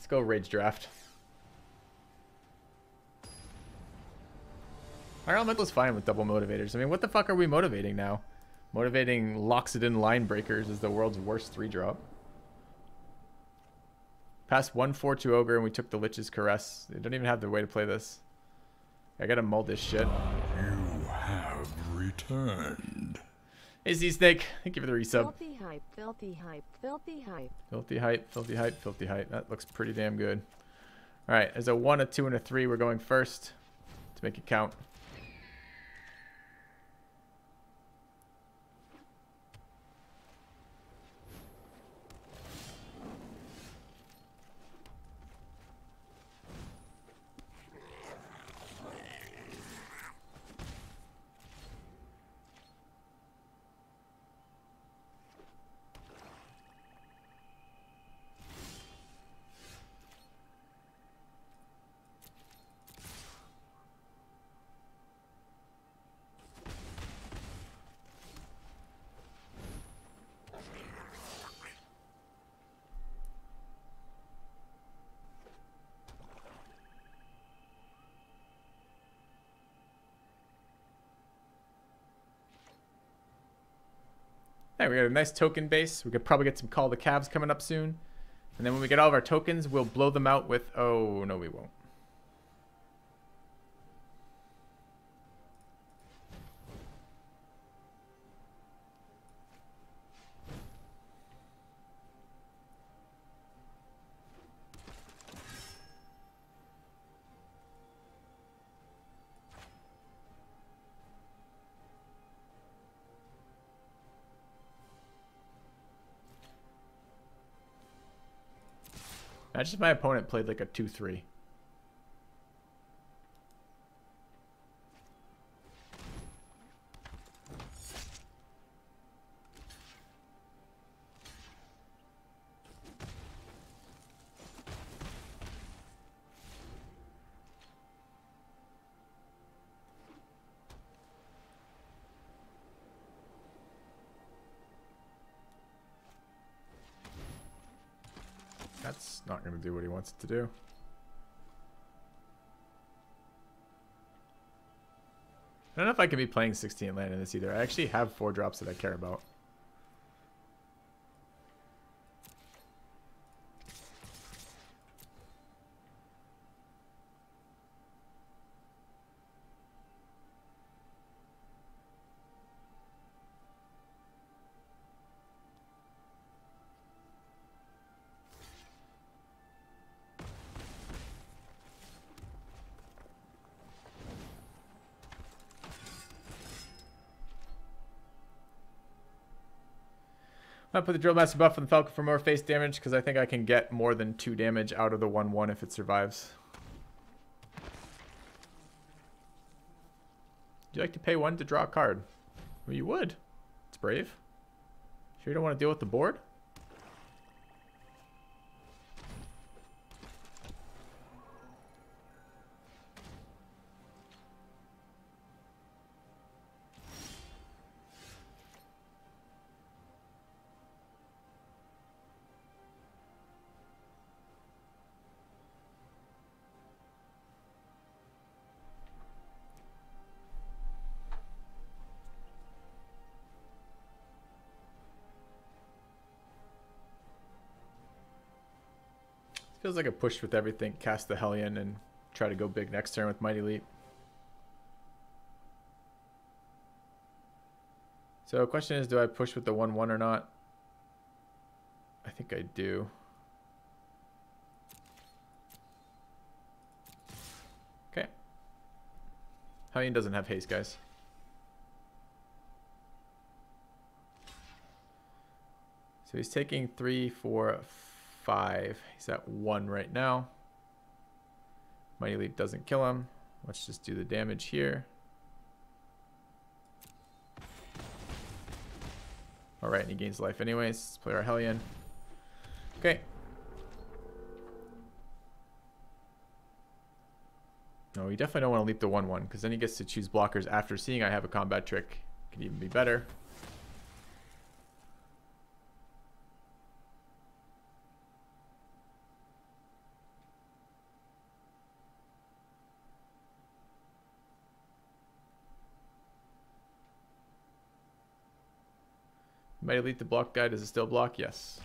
Let's go Rage Draft. Our Elemental's fine with double motivators. I mean, what the fuck are we motivating now? Motivating Loxodon Line Breakers is the world's worst 3-drop. Passed 1/4 to Ogre and we took the Lich's Caress. They don't even have the way to play this. I gotta mull this shit. You have returned. Hey Z-Snake, thank you for the resub. Filthy hype, filthy hype, filthy hype. Filthy hype, filthy hype, filthy hype. That looks pretty damn good. Alright, as a 1, a 2, and a 3, we're going first to make it count. Hey, we got a nice token base. We could probably get some Call the Cavs coming up soon. And then when we get all of our tokens, we'll blow them out with... Oh, no, we won't. Imagine if my opponent played like a 2-3. That's not going to do what he wants it to do. I don't know if I can be playing 16 land in this either. I actually have 4 drops that I care about. I put the Drill Master buff on the Falcon for more face damage because I think I can get more than 2 damage out of the 1/1 if it survives. Would you like to pay 1 to draw a card? Well, you would. It's brave. Sure you don't want to deal with the board? Feels like a push with everything. Cast the Hellion and try to go big next turn with Mighty Leap. So the question is, do I push with the 1/1 or not? I think I do. Okay. Hellion doesn't have haste, guys. So he's taking 3, 4, 5. He's at 1 right now. Mighty Leap doesn't kill him. Let's just do the damage here. Alright, and he gains life anyways. Let's play our Hellion. Okay. No, we definitely don't want to leap the 1/1 because then he gets to choose blockers after seeing I have a combat trick. Could even be better. Might elite the block guy. Does it still block? Yes.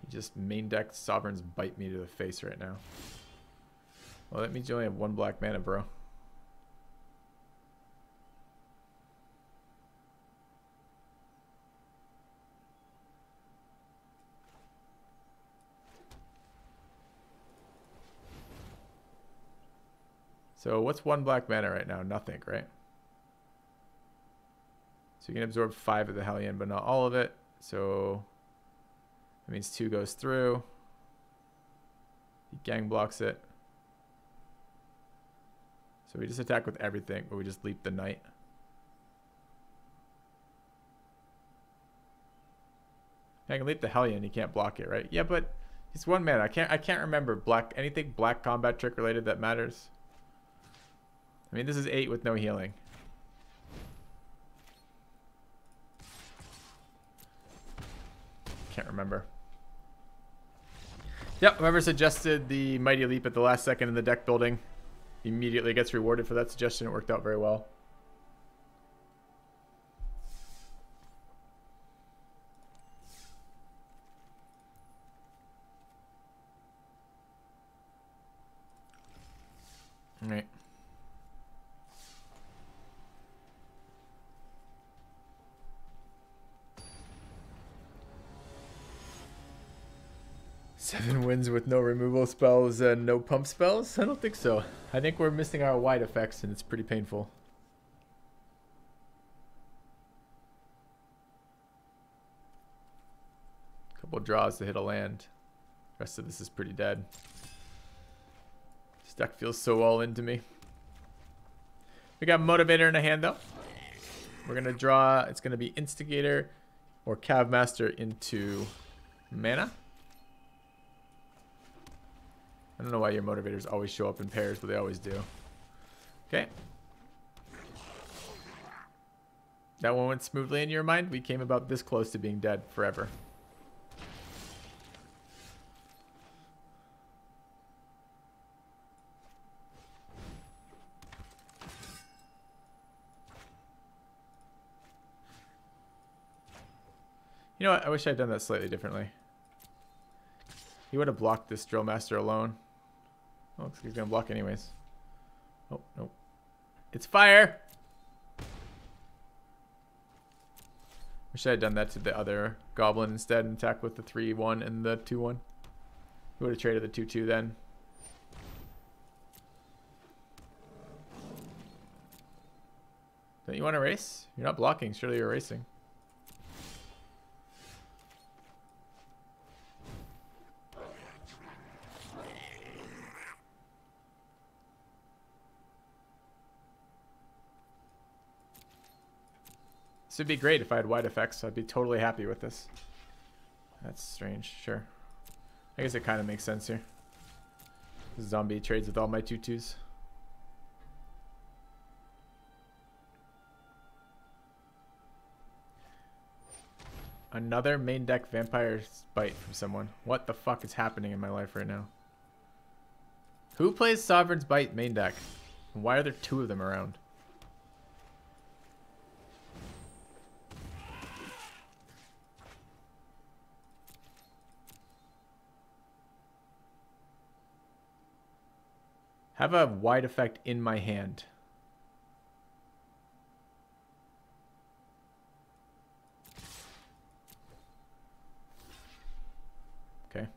You just main deck Sovereign's Bite me to the face right now. Well, that means you only have 1 black mana, bro. So what's 1 black mana right now? Nothing, right? So you can absorb 5 of the Hellion, but not all of it. So that means 2 goes through. He gang blocks it. So we just attack with everything, but we just leap the knight. I can leap the Hellion, you can't block it, right? Yeah, but it's 1 mana. I can't remember anything black combat trick related that matters. I mean, this is 8 with no healing. Can't remember. Yep, whoever suggested the Mighty Leap at the last second in the deck building immediately gets rewarded for that suggestion. It worked out very well. All right. Seven wins with no removal spells and no pump spells? I don't think so. I think we're missing our wide effects and it's pretty painful. Couple draws to hit a land. The rest of this is pretty dead. This deck feels so all into me. We got Motivator in a hand though. We're going to draw, it's going to be Instigator or Cavmaster into mana. I don't know why your motivators always show up in pairs, but they always do. Okay. That one went smoothly in your mind. We came about this close to being dead forever. You know what? I wish I'd done that slightly differently. He would have blocked this Drill Master alone. Oh, looks like he's going to block anyways. Oh, no. It's fire! Wish I had done that to the other Goblin instead and attack with the 3-1 and the 2-1. He would have traded the 2-2 then. Don't you want to race? You're not blocking. Surely you're racing. This would be great if I had wide effects. I'd be totally happy with this. That's strange. Sure. I guess it kind of makes sense here. This zombie trades with all my 2-2s. Another main deck Vampire's Bite from someone. What the fuck is happening in my life right now? Who plays Sovereign's Bite main deck? And why are there 2 of them around? Have a wide effect in my hand. Okay.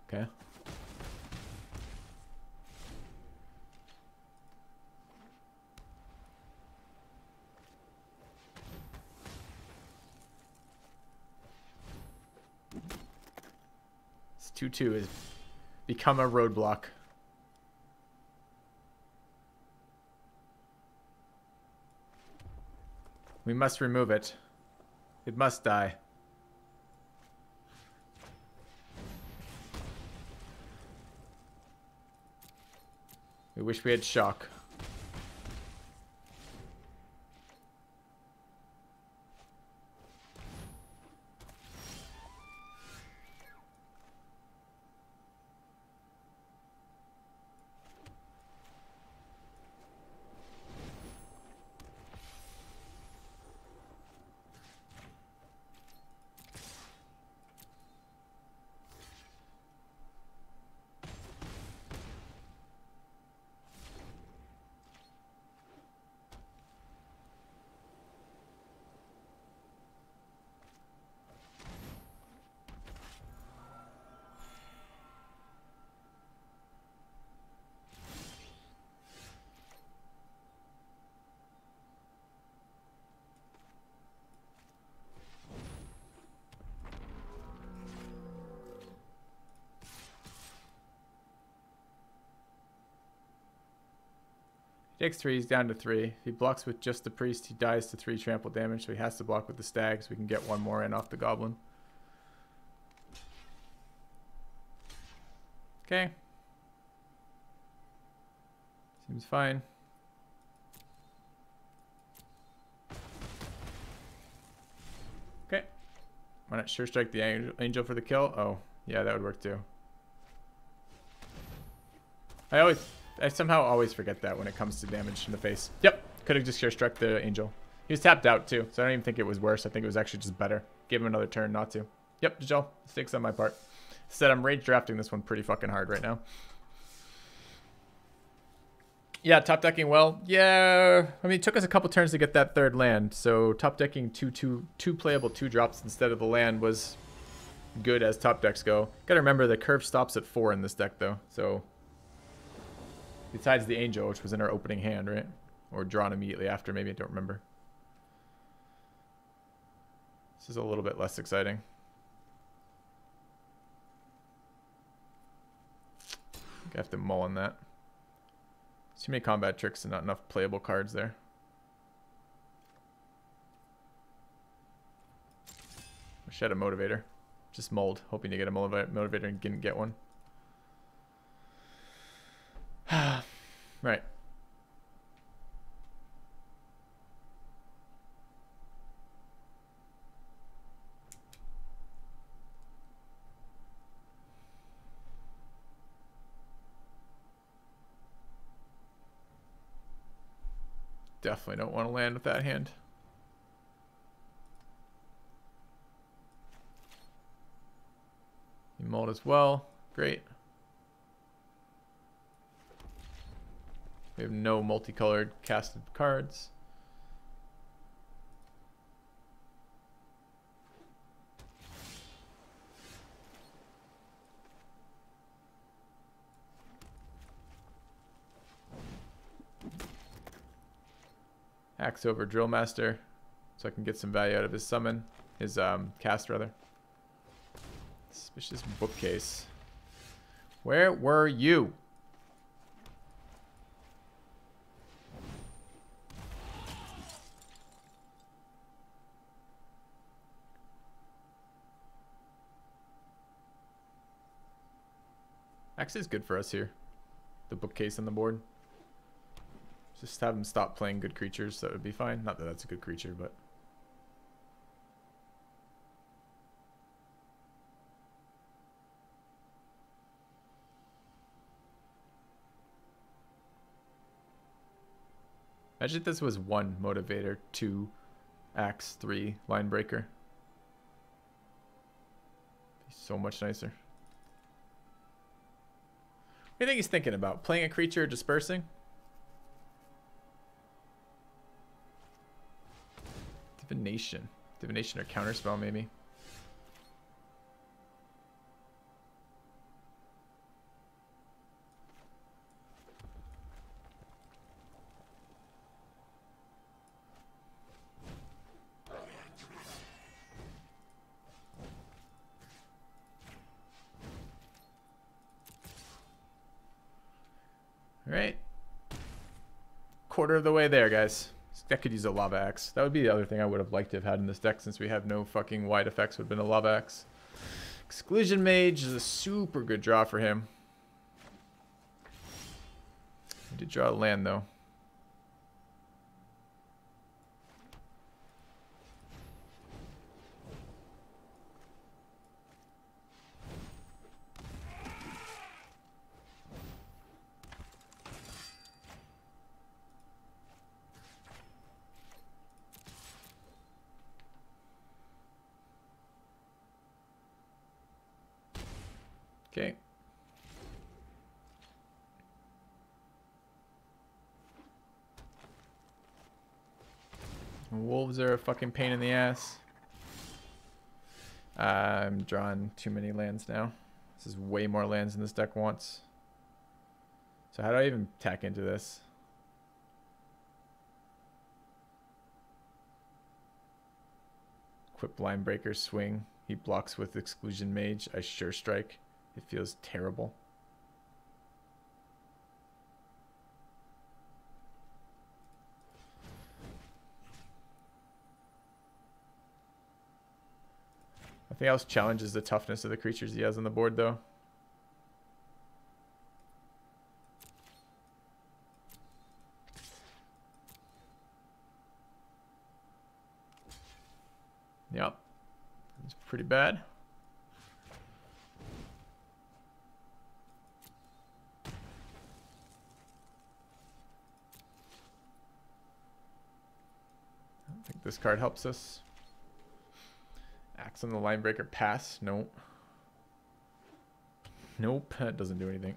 Okay. This 2-2 has become a roadblock. We must remove it. It must die. We wish we had shock. He takes 3, he's down to 3. If he blocks with just the priest, he dies to 3 trample damage, so he has to block with the stag so we can get 1 more in off the goblin. Okay. Seems fine. Okay. Why not sure strike the angel for the kill? Oh, yeah, that would work too. I somehow always forget that when it comes to damage in the face. Yep, could have just sure struck the angel. He was tapped out too, so I don't even think it was worse. I think it was actually just better. Give him another turn not to. Yep, Giselle, mistakes on my part. Said I'm rage drafting this one pretty fucking hard right now. Yeah, top decking well. Yeah, I mean, it took us a couple turns to get that 3rd land, so top decking two playable 2-drops instead of the land was good as top decks go. Gotta remember the curve stops at 4 in this deck though, so besides the angel, which was in our opening hand, right? Or drawn immediately after, maybe, I don't remember. This is a little bit less exciting. I have to mull on that. Too many combat tricks and not enough playable cards there. Wish I had a motivator. Just mulled, hoping to get a motivator and didn't get one. Right. Definitely don't want to land with that hand. You mulled as well. Great. We have no multicolored casted cards. Axe over Drill Master, so I can get some value out of his summon, his cast rather. Suspicious bookcase. Where were you? Axe is good for us here. The bookcase on the board. Just have him stop playing good creatures, so it would be fine. Not that that's a good creature, but... Imagine if this was 1 motivator, 2 axe, 3 line breaker. Be so much nicer. What do you think he's thinking about? Playing a creature or dispersing? Divination. Divination or counterspell, maybe. All right. Quarter of the way there, guys. This deck could use a Lava Axe. That would be the other thing I would have liked to have had in this deck, since we have no fucking wide effects. Would have been a Lava Axe. Exclusion Mage is a super good draw for him. He did draw a land, though. Okay. Wolves are a fucking pain in the ass. I'm drawing too many lands now. This is way more lands than this deck wants. So how do I even tack into this? Equip Line Breaker, swing. He blocks with Exclusion Mage. I sure strike. It feels terrible. Nothing else challenges the toughness of the creatures he has on the board, though. Yep. It's pretty bad. I don't think this card helps us. Axe on the line breaker, pass. Nope. Nope, that doesn't do anything.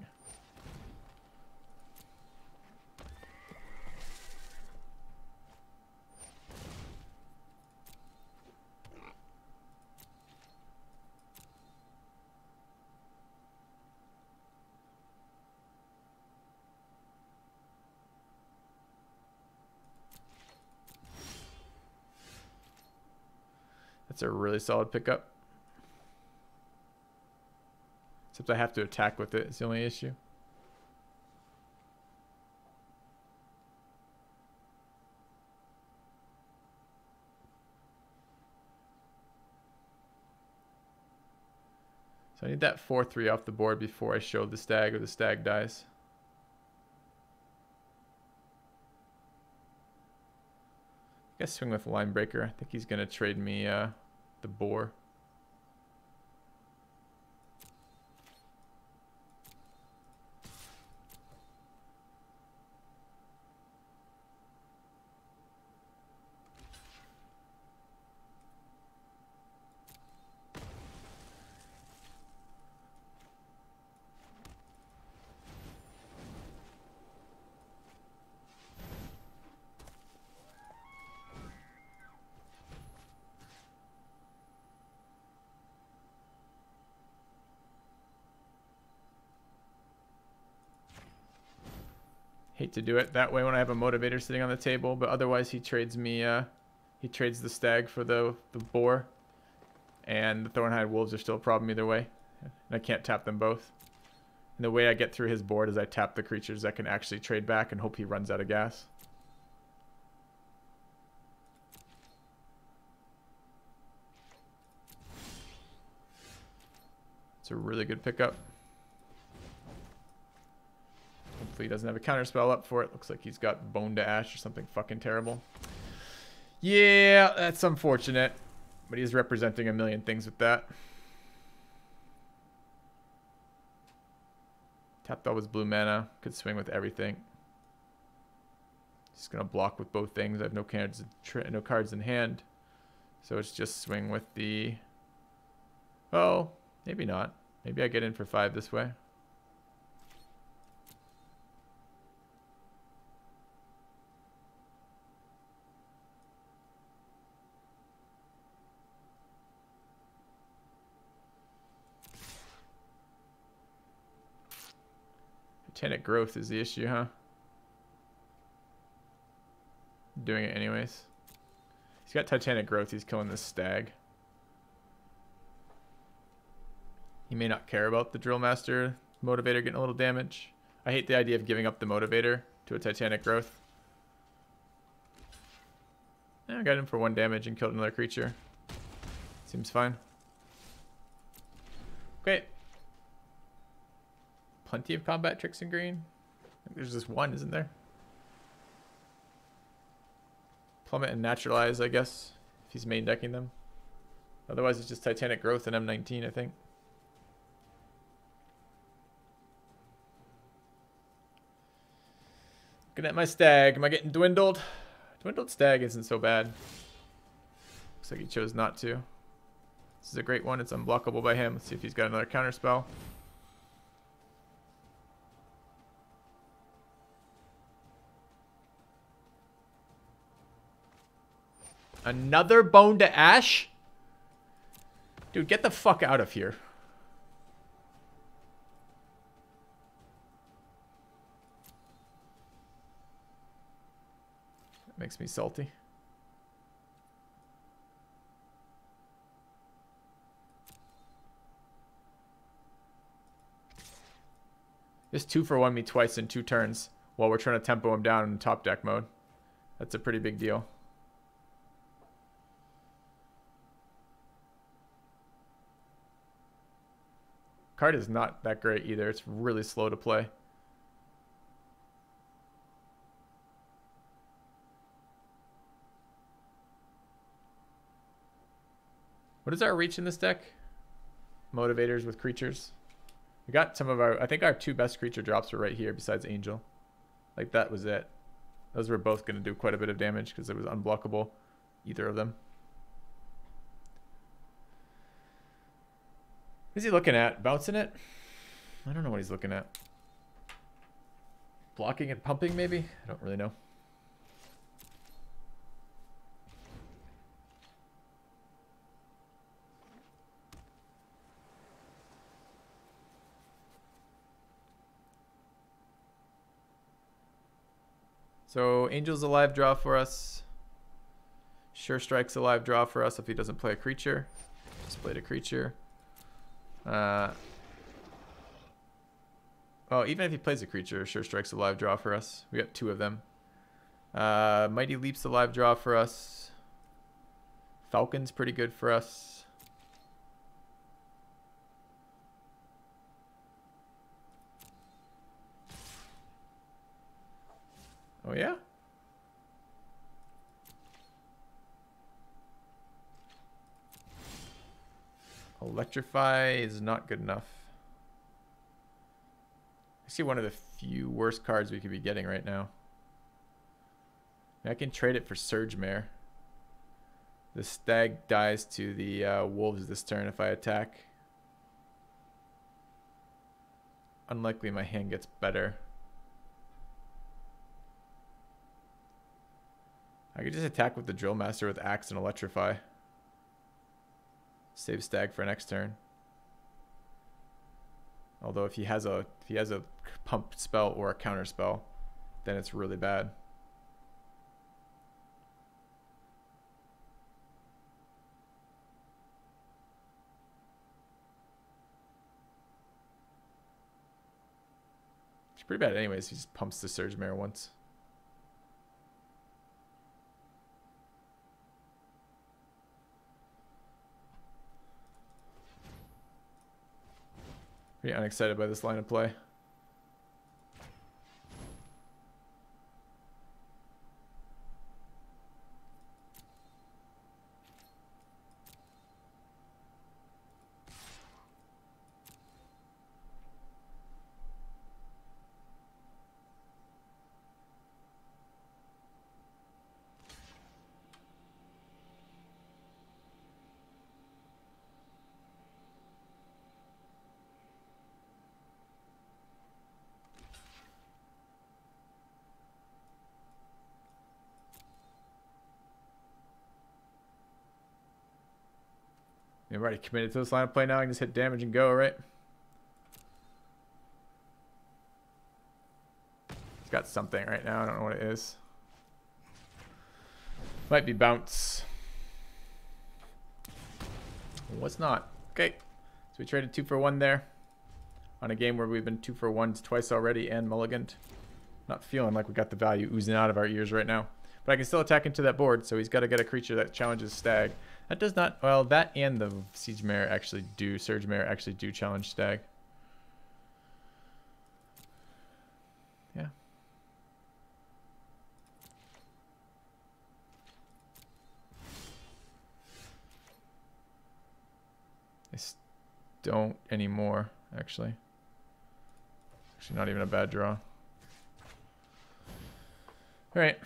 That's a really solid pickup. Except I have to attack with it. It's the only issue. So I need that 4/3 off the board before I show the stag or the stag dies. I guess swing with line breaker. I think he's gonna trade me the boar. Hate to do it that way when I have a motivator sitting on the table, but otherwise he trades me, he trades the stag for the boar, and the Thornhide Wolves are still a problem either way, and I can't tap them both. And the way I get through his board is I tap the creatures that can actually trade back and hope he runs out of gas. It's a really good pickup. Hopefully he doesn't have a counterspell up for it. Looks like he's got Bone to Ash or something fucking terrible. Yeah, that's unfortunate. But he's representing a million things with that. Tapped all his blue mana. Could swing with everything. Just going to block with both things. I have no cards in hand. So it's just swing with the... Oh, maybe not. Maybe I get in for 5 this way. Titanic growth is the issue, huh? Doing it anyways. He's got Titanic growth. He's killing this stag. He may not care about the Drill Master motivator getting a little damage. I hate the idea of giving up the motivator to a Titanic growth. Yeah, I got him for 1 damage and killed another creature. Seems fine. Okay. Plenty of combat tricks in green. I think there's just 1, isn't there? Plummet and Naturalize, I guess, if he's main decking them. Otherwise, it's just Titanic Growth and M19, I think. Looking at my stag. Am I getting dwindled? Dwindled stag isn't so bad. Looks like he chose not to. This is a great one. It's unblockable by him. Let's see if he's got another counterspell. Another Bone to Ash? Dude, get the fuck out of here. That makes me salty. Just 2-for-1 me twice in 2 turns while we're trying to tempo him down in top deck mode. That's a pretty big deal. Card is not that great either. It's really slow to play. What is our reach in this deck? Motivators with creatures. We got some of our, I think our two best creature drops were right here besides Angel. Like that was it. Those were both going to do quite a bit of damage because it was unblockable, either of them. What is he looking at? Bouncing it? I don't know what he's looking at. Blocking and pumping maybe? I don't really know. So Angel's a live draw for us. Sure Strike's a live draw for us if he doesn't play a creature. Just played a creature. Well, even if he plays a creature, Sure Strike's a live draw for us. We got two of them. Mighty Leap's a live draw for us. Falcon's pretty good for us. Oh yeah? Electrify is not good enough. I see one of the few worst cards we could be getting right now. I can trade it for Surge Mare. The Stag dies to the Wolves this turn if I attack. Unlikely my hand gets better. I could just attack with the Drill Master with Axe and Electrify. Save Stag for next turn. Although if he has a pump spell or a counter spell, then it's really bad. It's pretty bad anyways. He just pumps the Surge Mare once. Pretty unexcited by this line of play. You're already committed to this line of play now. I can just hit damage and go, right? It's got something right now. I don't know what it is. Might be bounce. What's not? Okay. So we traded 2 for 1 there. On a game where we've been 2 for 1 twice already and mulliganed. Not feeling like we got the value oozing out of our ears right now. But I can still attack into that board, so he's got to get a creature that challenges Stag. That does not, well, that and the Surge Mare actually do challenge Stag. Yeah. They don't anymore, actually. Actually, not even a bad draw. All right.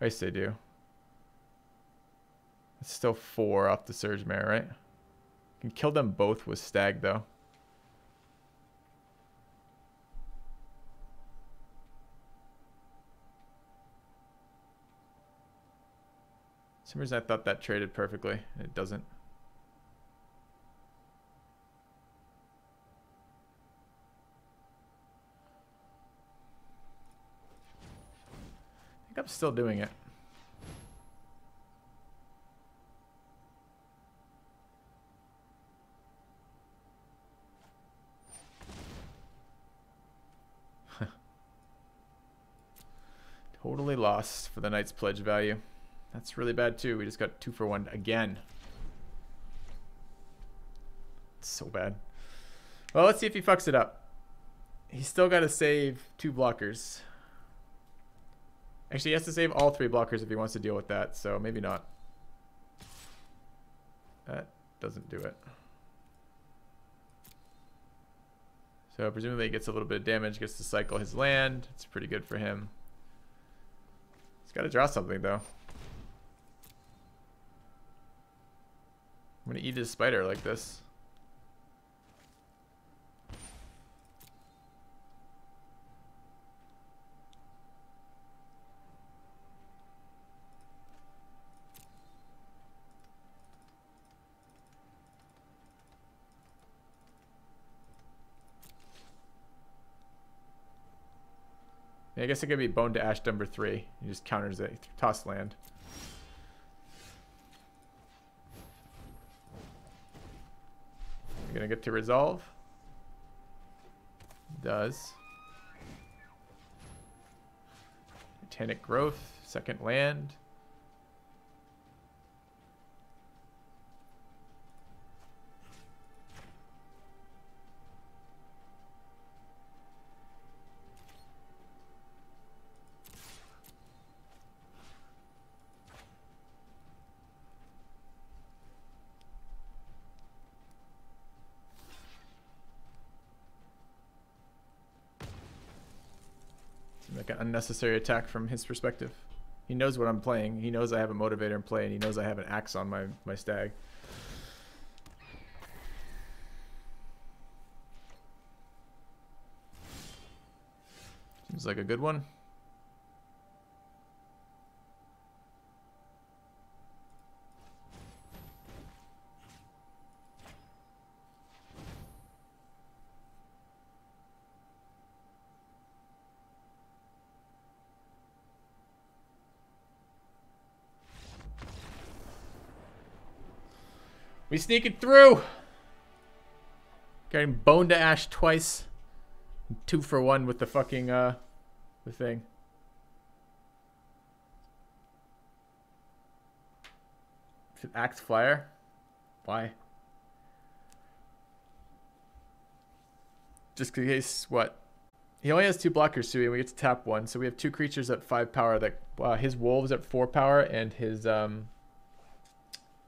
I guess they do. It's still 4 off the Surge Mare, right? Can kill them both with Stag, though. For some reason I thought that traded perfectly. It doesn't. I think I'm still doing it. Totally lost for the Knight's Pledge value. That's really bad too. We just got 2 for 1 again. It's so bad. Well, let's see if he fucks it up. He's still got to save 2 blockers. Actually, he has to save all 3 blockers if he wants to deal with that, so maybe not. That doesn't do it. So presumably he gets a little bit of damage, gets to cycle his land. It's pretty good for him. He's got to draw something, though. I'm going to eat his spider like this. I guess it could be Bone to Ash number 3. He just counters it. Toss land. You're gonna get to resolve. Does. Titanic Growth. Second land. Like an unnecessary attack from his perspective. He knows what I'm playing. He knows I have a motivator in play, and he knows I have an axe on my stag. Seems like a good one. We sneak it through. Getting Bone to Ash twice. 2 for 1 with the fucking the thing. Is it Axe Flyer? Why? Just in case what? He only has 2 blockers, so we get to tap 1. So we have 2 creatures at 5 power. That his wolves at 4 power and his